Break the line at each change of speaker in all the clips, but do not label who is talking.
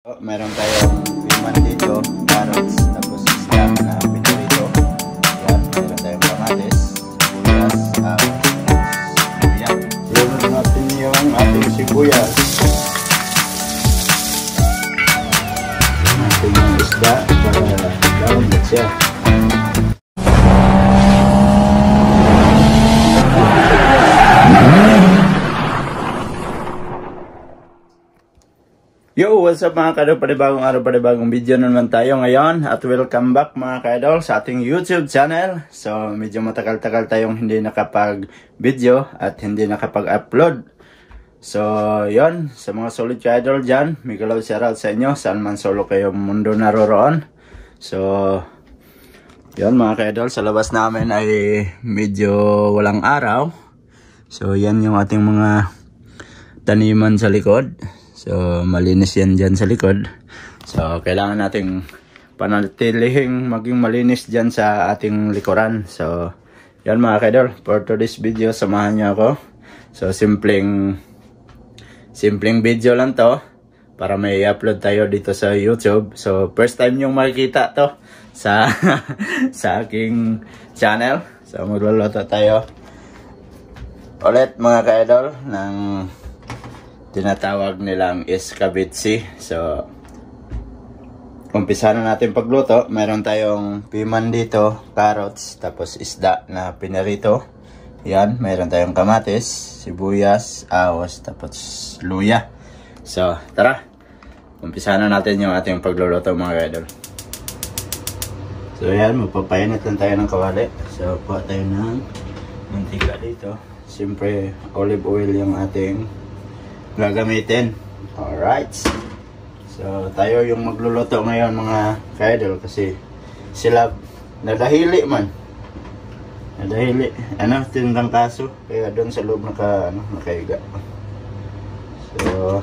Meron tayong piman dito, carrots, tapos isda na pinirito. Yan, meron tayong kamatis, sibuyas, luya. Lunod natin yung ating sibuyas. Natin yung isda para lalambot siya. Yo, what's up mga kadol? Panibagong araw, panibagong video naman tayo ngayon. At welcome back mga kadol sa ating YouTube channel. So, medyo matagal-tagal tayong hindi nakapag-video at hindi nakapag-upload. So, yon, sa mga solid kadol dyan, may galaw shoutout sa inyo. Saan man solo kayo mundo naroroon. So, yon mga kadol, sa labas namin ay medyo walang araw. So, yan yung ating mga taniman sa likod. So, malinis yan dyan sa likod. So, kailangan nating panatilihing maging malinis dyan sa ating likuran. So, yan mga kadol. For today's video, samahan nyo ako. So, simpleng video lang to. Para may upload tayo dito sa YouTube. So, first time nyong makikita to sa, sa aking channel. So, magluluto tayo ulit mga kadol ng tinatawag nilang escabitsi. So, umpisa na natin pagluto. Meron tayong piman dito, carrots, tapos isda na pinirito. Yan, meron tayong kamatis, sibuyas, ahos, tapos luya. So, tara. Umpisa na natin yung ating pagluluto mga idol. So, yan, magpapainit lang tayo ng kawali. So, kuha tayo ng mantika dito. Siyempre, olive oil yung ating gagamitin. Alright. So, tayo yung magluluto ngayon mga ka-idol kasi sila nadahili man. Nadahili. Tindang kaso. Kaya doon sa loob nakaiga. So,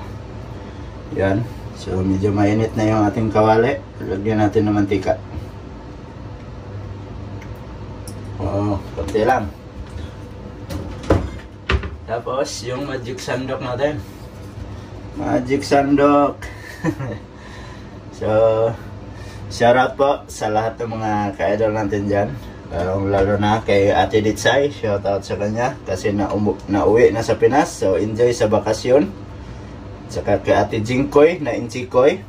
yan. So, medyo mainit na yung ating kawali. Lagyan natin ng mantika. Oo, konti lang. Tapos, yung magic sandok natin. Magic sandok. So, shoutout po sa lahat ng mga ka-idol natin dyan. Lalo na kay Ate Ditsay. Shoutout sa kanya kasi nauwi na sa Pinas. So, enjoy sa bakasyon. Saka kay Ate Jingkoy na Inchikoy.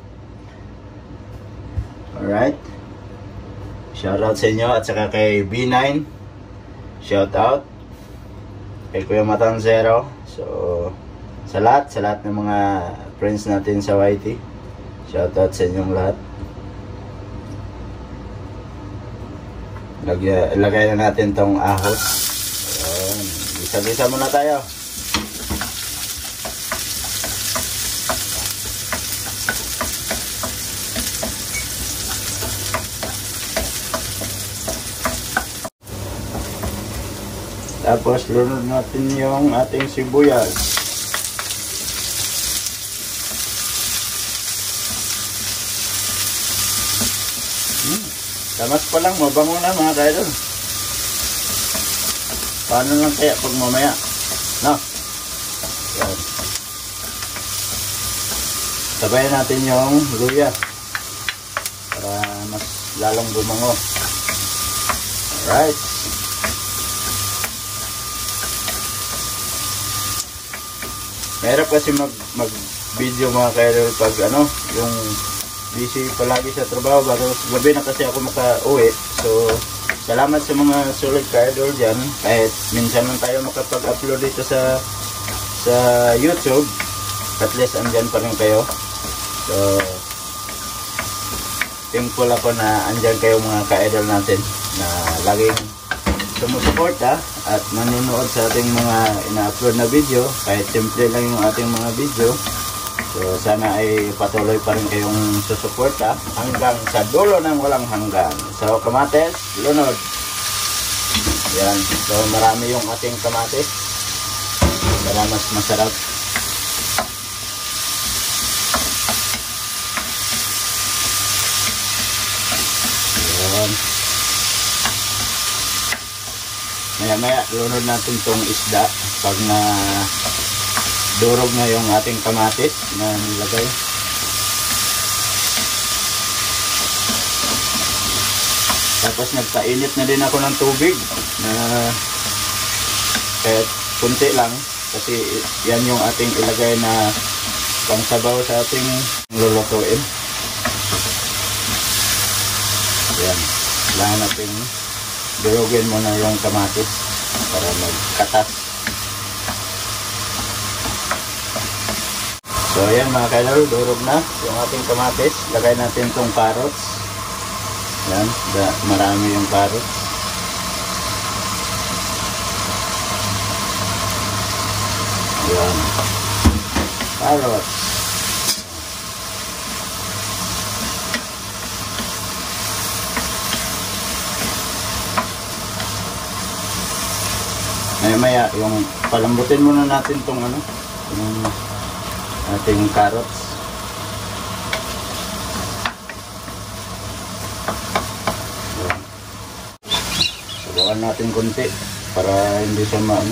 Alright. Shoutout sa inyo. At saka kay B9. Shoutout. Kay Kuya Matansero. So, sa lahat ng mga friends natin sa YT. Shoutout sa inyong lahat. Lagay na natin tong ahos. Ayan. Bisa-bisa muna tayo. Tapos lunod natin yung ating sibuyas. Tamas pa lang, mabango na mga ka-idol. Paano lang kaya pag mamaya? No? Yan. Sabayan natin yung luya para mas lalong bumango. Alright. Mahirap kasi mag video mga ka-idol pag yung busy palagi sa trabaho. Bago gabi na kasi ako maka-uwi. So, salamat sa mga solid ka-idol dyan. Kahit minsan lang tayo makapag-upload dito sa YouTube. At least andyan pa rin kayo. So, thankful ako na andyan kayo mga ka-idol natin na laging sumusuporta at nanonood sa ating mga ina-upload na video. Kahit simple lang yung ating mga video. So, sana ay patuloy pa rin kayong susuporta hanggang sa dulo ng walang hanggan. So, kamatis, lunod. Yan. So, marami yung ating kamatis para mas masarap. Yan. Maya-maya, lunod natin tong isda pag na durog na yung ating kamatis na nilagay. Tapos nagpainit na din ako ng tubig na kahit kunti lang kasi yan yung ating ilagay na pangsabaw sa ating lulutuin. Yan. Kailangan natin durugin muna yung kamatis para magkatas. So ayan mga kaidol, durog na yung ating kamatis. Lagay natin itong carrots. Yan, marami yung carrots. Yan. Carrots. Maya yung palambutin muna natin tong ano, yung ating carrots. Yan. Sabawan natin konti para hindi siya maano.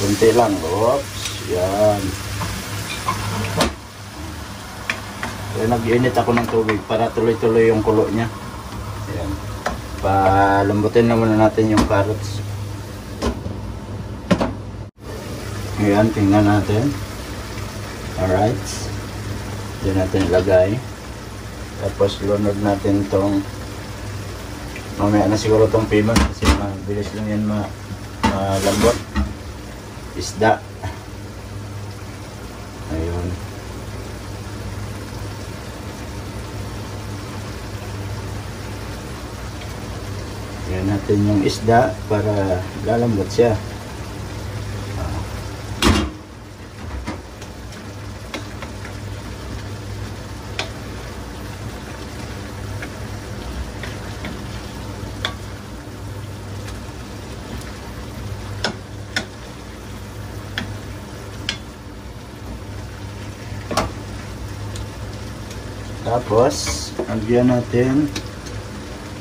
Konti lang. Oops. Yan. So, nag-init ako ng tubig para tuloy-tuloy yung kulo niya. Yan. Palambutin na muna natin yung carrots. Ayan, tingnan natin. Alright. Diyan natin ilagay. Tapos lunod natin itong mamaya na siguro itong piman kasi mabilis lang yan malambot. Isda. Ayun. Ayan natin yung isda para lalambot siya. Tapos, lagyan natin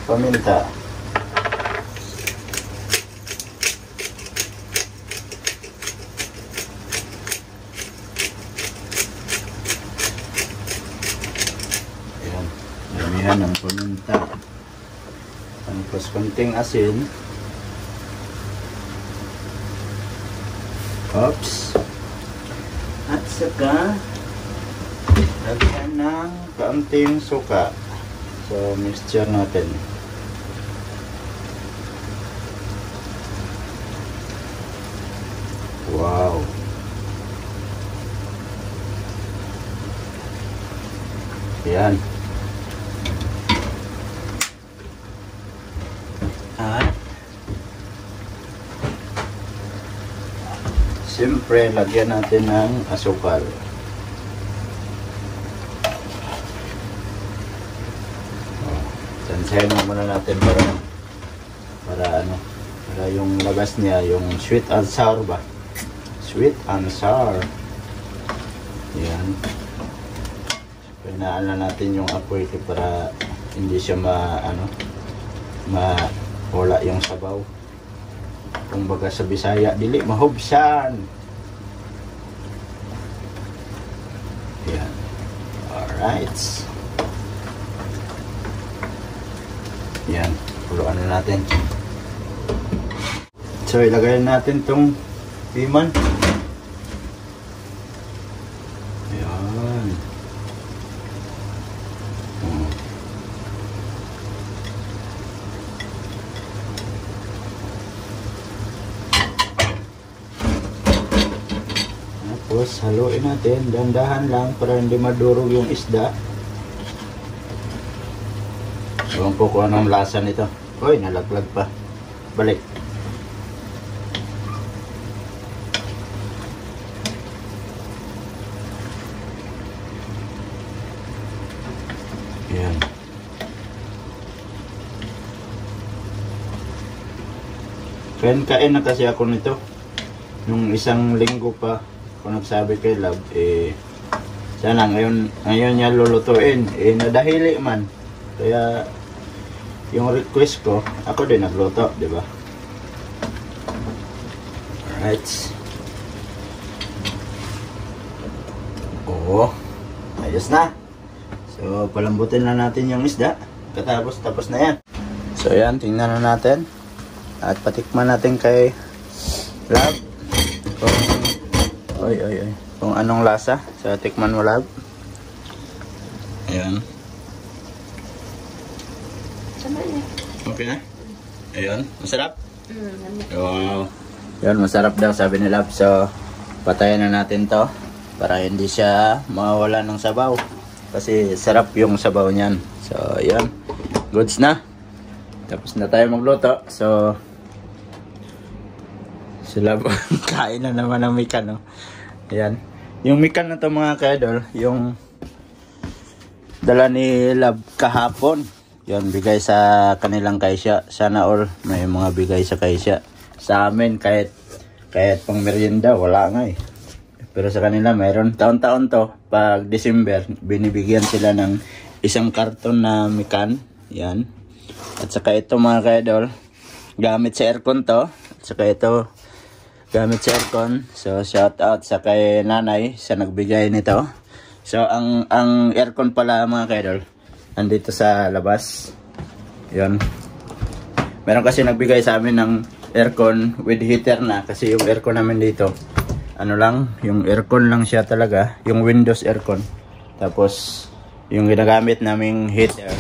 paminta. Ayan, damihan ng paminta. Tapos, konting asin. Oops. At saka, lagyan ng kaunting suka sa mixture natin. Wow. Yan. At siyempre lagyan natin ng asukal. Tansahin muna natin para yung labas niya, yung sweet and sour ba? Sweet and sour. Yan. Pinaan na natin yung apoy para hindi siya mawala yung sabaw. Kung baga sa Bisaya, dili mahubsan. Yan. Alright. Yan, puluan na natin. So, ilagay natin tong piman. Yan. Tapos, haluin natin. Dandahan lang para hindi madurog yung isda. Ewan po kung anong lasa nito. Uy, nalaglag pa. Balik. Yan. Kain na kasi ako nito. Nung isang linggo pa ako nagsabi kay Love, sana ngayon niya lulutuin. Nadahili man. Kaya yung request ko, ako din nagluto, di ba? Alright. Oo. Ayos na. So, palambutin na natin yung isda. Tapos na yan. So yan, tingnan na natin. At patikman natin kay Lab kung kung anong lasa. So tikman mo, Lab. Ayan. Okay na? Ayan, masarap? Wow. Ayan, masarap daw sabi ni Lab. So patayin na natin to para hindi siya mawala ng sabaw. Kasi sarap yung sabaw niyan. So ayan, goods na. Tapos na tayo magluto. So sila kain na naman ng mikan, no? Ayan. Yung mikan na to mga ka-idol, yung dala ni Lab kahapon. Yan, bigay sa kanilang kaisya. Sana all may mga bigay sa kaisya. Sa amin, kahit pang merienda, wala nga eh. Pero sa kanila, mayroon. Taon-taon to, pag December, binibigyan sila ng isang karton na mikan. Yan. At saka ito mga ka-idol, gamit sa aircon to. At saka ito, gamit sa aircon. So shout out sa kay nanay sa nagbigay nito. So ang aircon pala mga ka-idol, andito sa labas. Yan. Meron kasi nagbigay sa amin ng aircon with heater na. Kasi yung aircon namin dito, ano lang, yung aircon lang siya talaga. Yung Windows aircon. Tapos yung ginagamit naming heater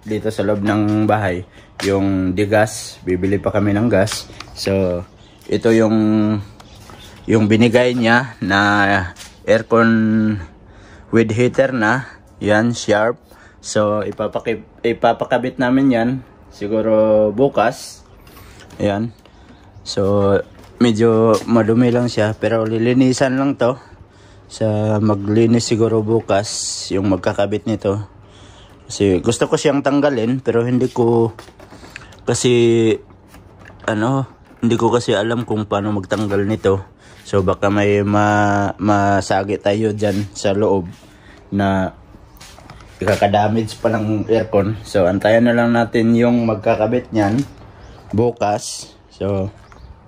dito sa loob ng bahay, yung digas, bibili pa kami ng gas. So ito yung binigay niya na aircon with heater na. Yan, Sharp. So ipapakabit namin yan siguro bukas. Ayan. So medyo madumi lang siya, pero lilinisan lang to. Sa maglinis siguro bukas yung magkakabit nito. Kasi gusto ko siyang tanggalin, pero hindi ko kasi alam kung paano magtanggal nito. So baka may masagi tayo dyan sa loob na ikakadamage pa ng aircon. So antayan na lang natin yung magkakabit niyan bukas. So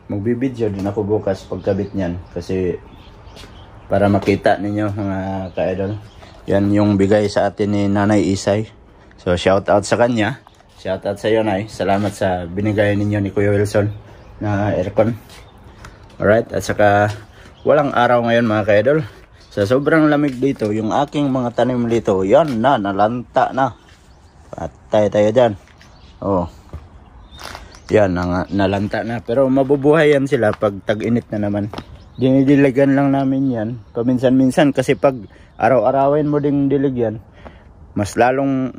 magbibideo din ako bukas pagkabit niyan, kasi para makita ninyo mga ka-idol. Yan yung bigay sa atin ni Nanay Isay. So shout out sa kanya. Shout out sa iyo, Nay. Salamat sa binigay ninyo ni Kuya Wilson na aircon. Alright, at saka walang araw ngayon mga ka-idol. Sa sobrang lamig dito, yung aking mga tanim dito, yan na, nalanta na. Patay tayo dyan. Oh. Yan, nalanta na. Pero mabubuhay yan sila pag tag-init na naman. Dinidiligan lang namin yan paminsan-minsan, kasi pag araw-arawin mo ding diligyan, mas lalong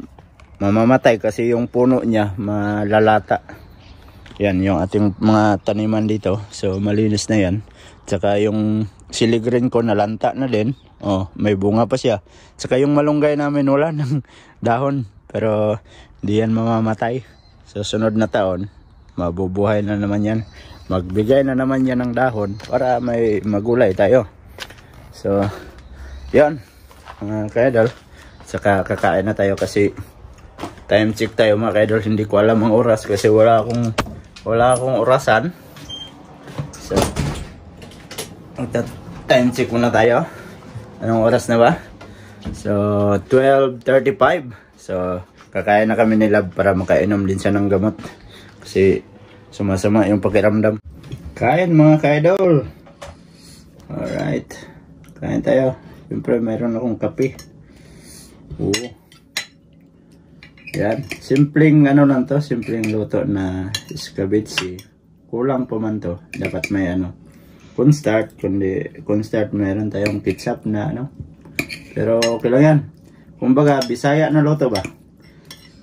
mamamatay kasi yung puno niya malalata. Yan yung ating mga taniman dito. So malinis na yan. Tsaka yung siligrin ko nalanta na din. Oh, may bunga pa siya. Tsaka yung malunggay namin wala ng dahon, pero di yan mamamatay. So sunod na taon mabubuhay na naman yan. Magbigay na naman yan ng dahon para may magulay tayo. So yan mga ka-idol. Saka kakain na tayo kasi time check tayo mga ka-idol. Hindi ko alam ang oras kasi wala akong orasan. So time check muna tayo. Anong oras na ba? So 12:35. So kakain na kami ni Lab para makainom din siya ng gamot kasi sumasama yung pakiramdam. Kain mga ka-idol. Alright, kain tayo. Siyempre mayroon akong kape. Oo. Yan, simpleng lang to, simpleng luto na escabeche. Kulang pa man to. Dapat may cornstarch, kundi cornstarch meron tayong ketchup na Pero okay lang yan. Kumbaga Bisaya na luto ba?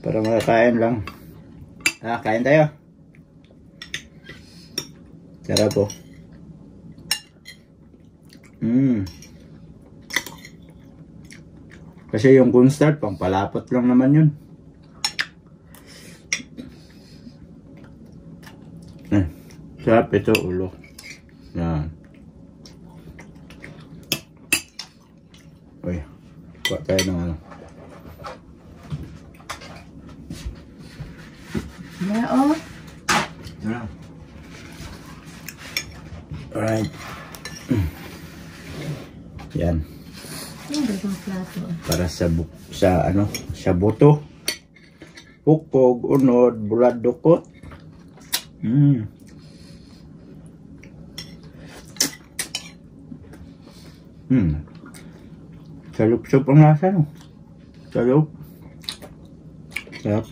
Para makakain lang. Kain tayo. Sarap po. Kasi yung cornstarch pang palapot lang naman yun. Sarap ito, ulo. Yan. Uy, kuha tayo ng
Oo.
Alright. Yan. Para sa buto. pukpok, unod, bulad, dukot. Salup-sup ang lasa, no? Salup. Sarap.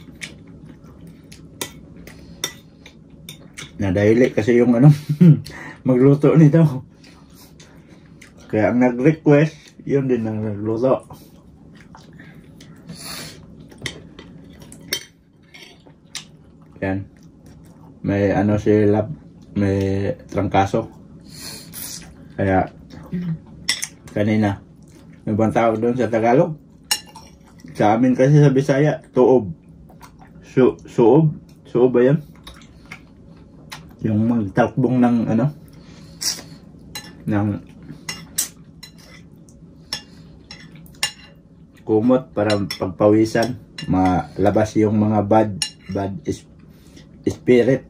Nadahili kasi yung ano, magluto nito. Kaya ang nag-request, yun din ang nagluto. Yan. May ano si Lab, may trangkaso. Kaya, kanina, may ibang tawag doon sa Tagalog. Sa amin kasi sa Bisaya, tuob. Suob? Suob ba yan? Yung magtakbong ng ano? Ng kumot para pagpawisan. Malabas yung mga bad spirit.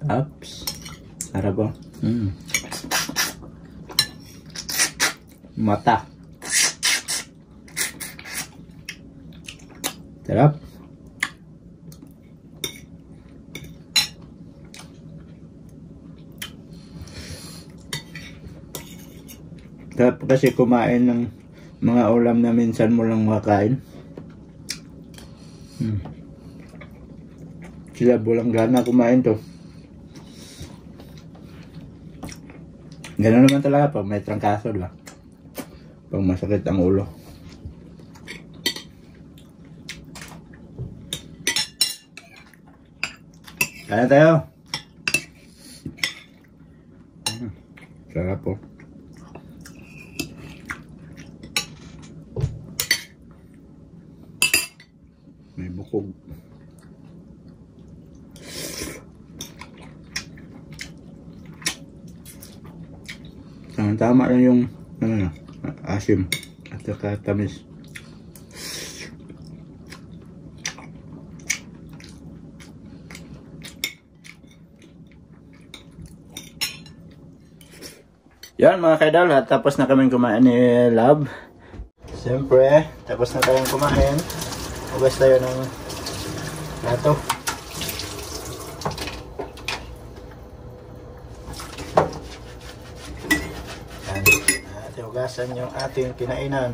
Ups. Sarap ba? Mata. Sarap. Sarap kasi kumain ng mga ulam na minsan mo lang makain. Sila Bulanggana kumain to. Ganun naman talaga pag may trangkaso, diba? Pag masakit ang ulo. Kaya tayo. Sarap po. May bukog. Tama lang yung ano, asim at saka tamis. Yan mga kaidol, at tapos na kaming kumain ni Lab. Siyempre, tapos na tayong kumain. Hugas tayo ng plato. At hugasan yung ating kinainan.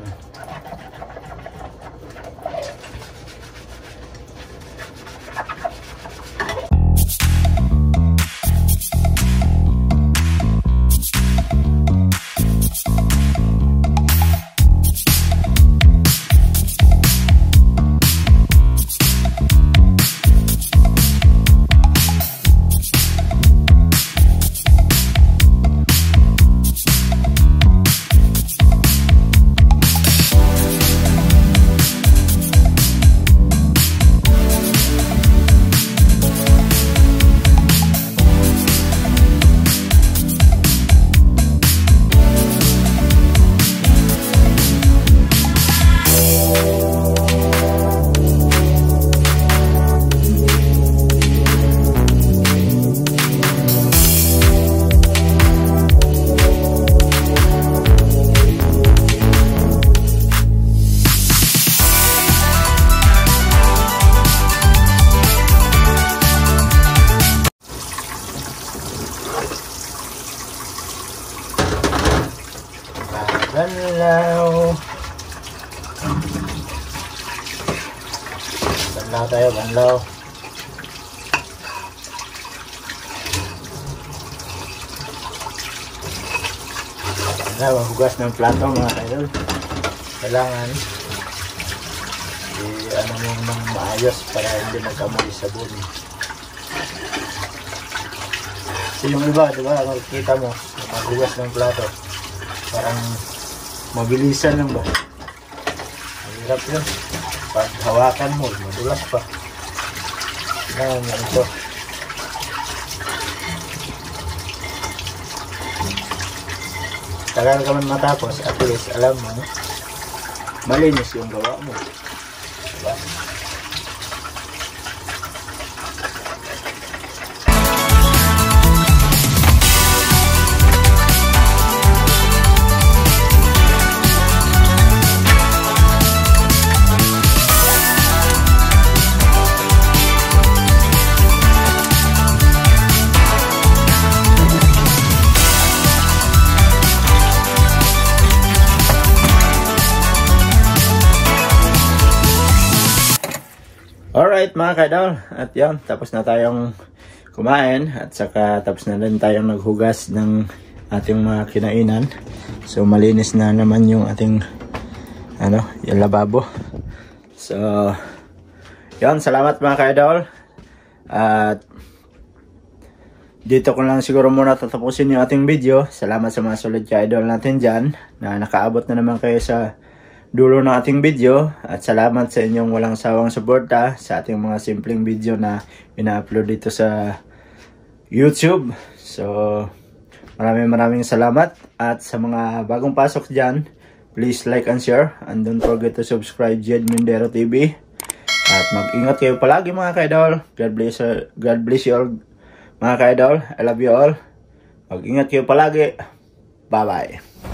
Banlaw. Banlaw tayo, banlaw. Maghugas ng plato mga kaidol. Kailangan ano mo nang maayos para hindi magkamoy sabon. Kasi yung iba, diba, makikita mo, maghugas ng plato. Parang mabilisan lang ba? Mahirap yun. Pag hawakan mo, madulas pa. Kailangan yan ito. Tagal ka man matapos, at least alam mo, malinis yung gawa mo. Diba? Alright mga ka-idol, at yan, tapos na tayong kumain at saka tapos na rin tayong naghugas ng ating mga kinainan. So malinis na naman yung ating yung lababo. So yan, salamat mga ka-idol. At dito ko lang siguro muna tatapusin yung ating video. Salamat sa mga solid ka-idol natin dyan na nakaabot na naman kayo sa dulo ng ating video, at salamat sa inyong walang sawang suporta sa ating mga simpleng video na ina-upload dito sa YouTube. So maraming salamat, at sa mga bagong pasok dyan, please like and share, and don't forget to subscribe Jed Mindero TV. At mag-ingat kayo palagi mga ka-idol. God bless you all mga ka-idol. I love you all. Mag-ingat kayo palagi. Bye bye.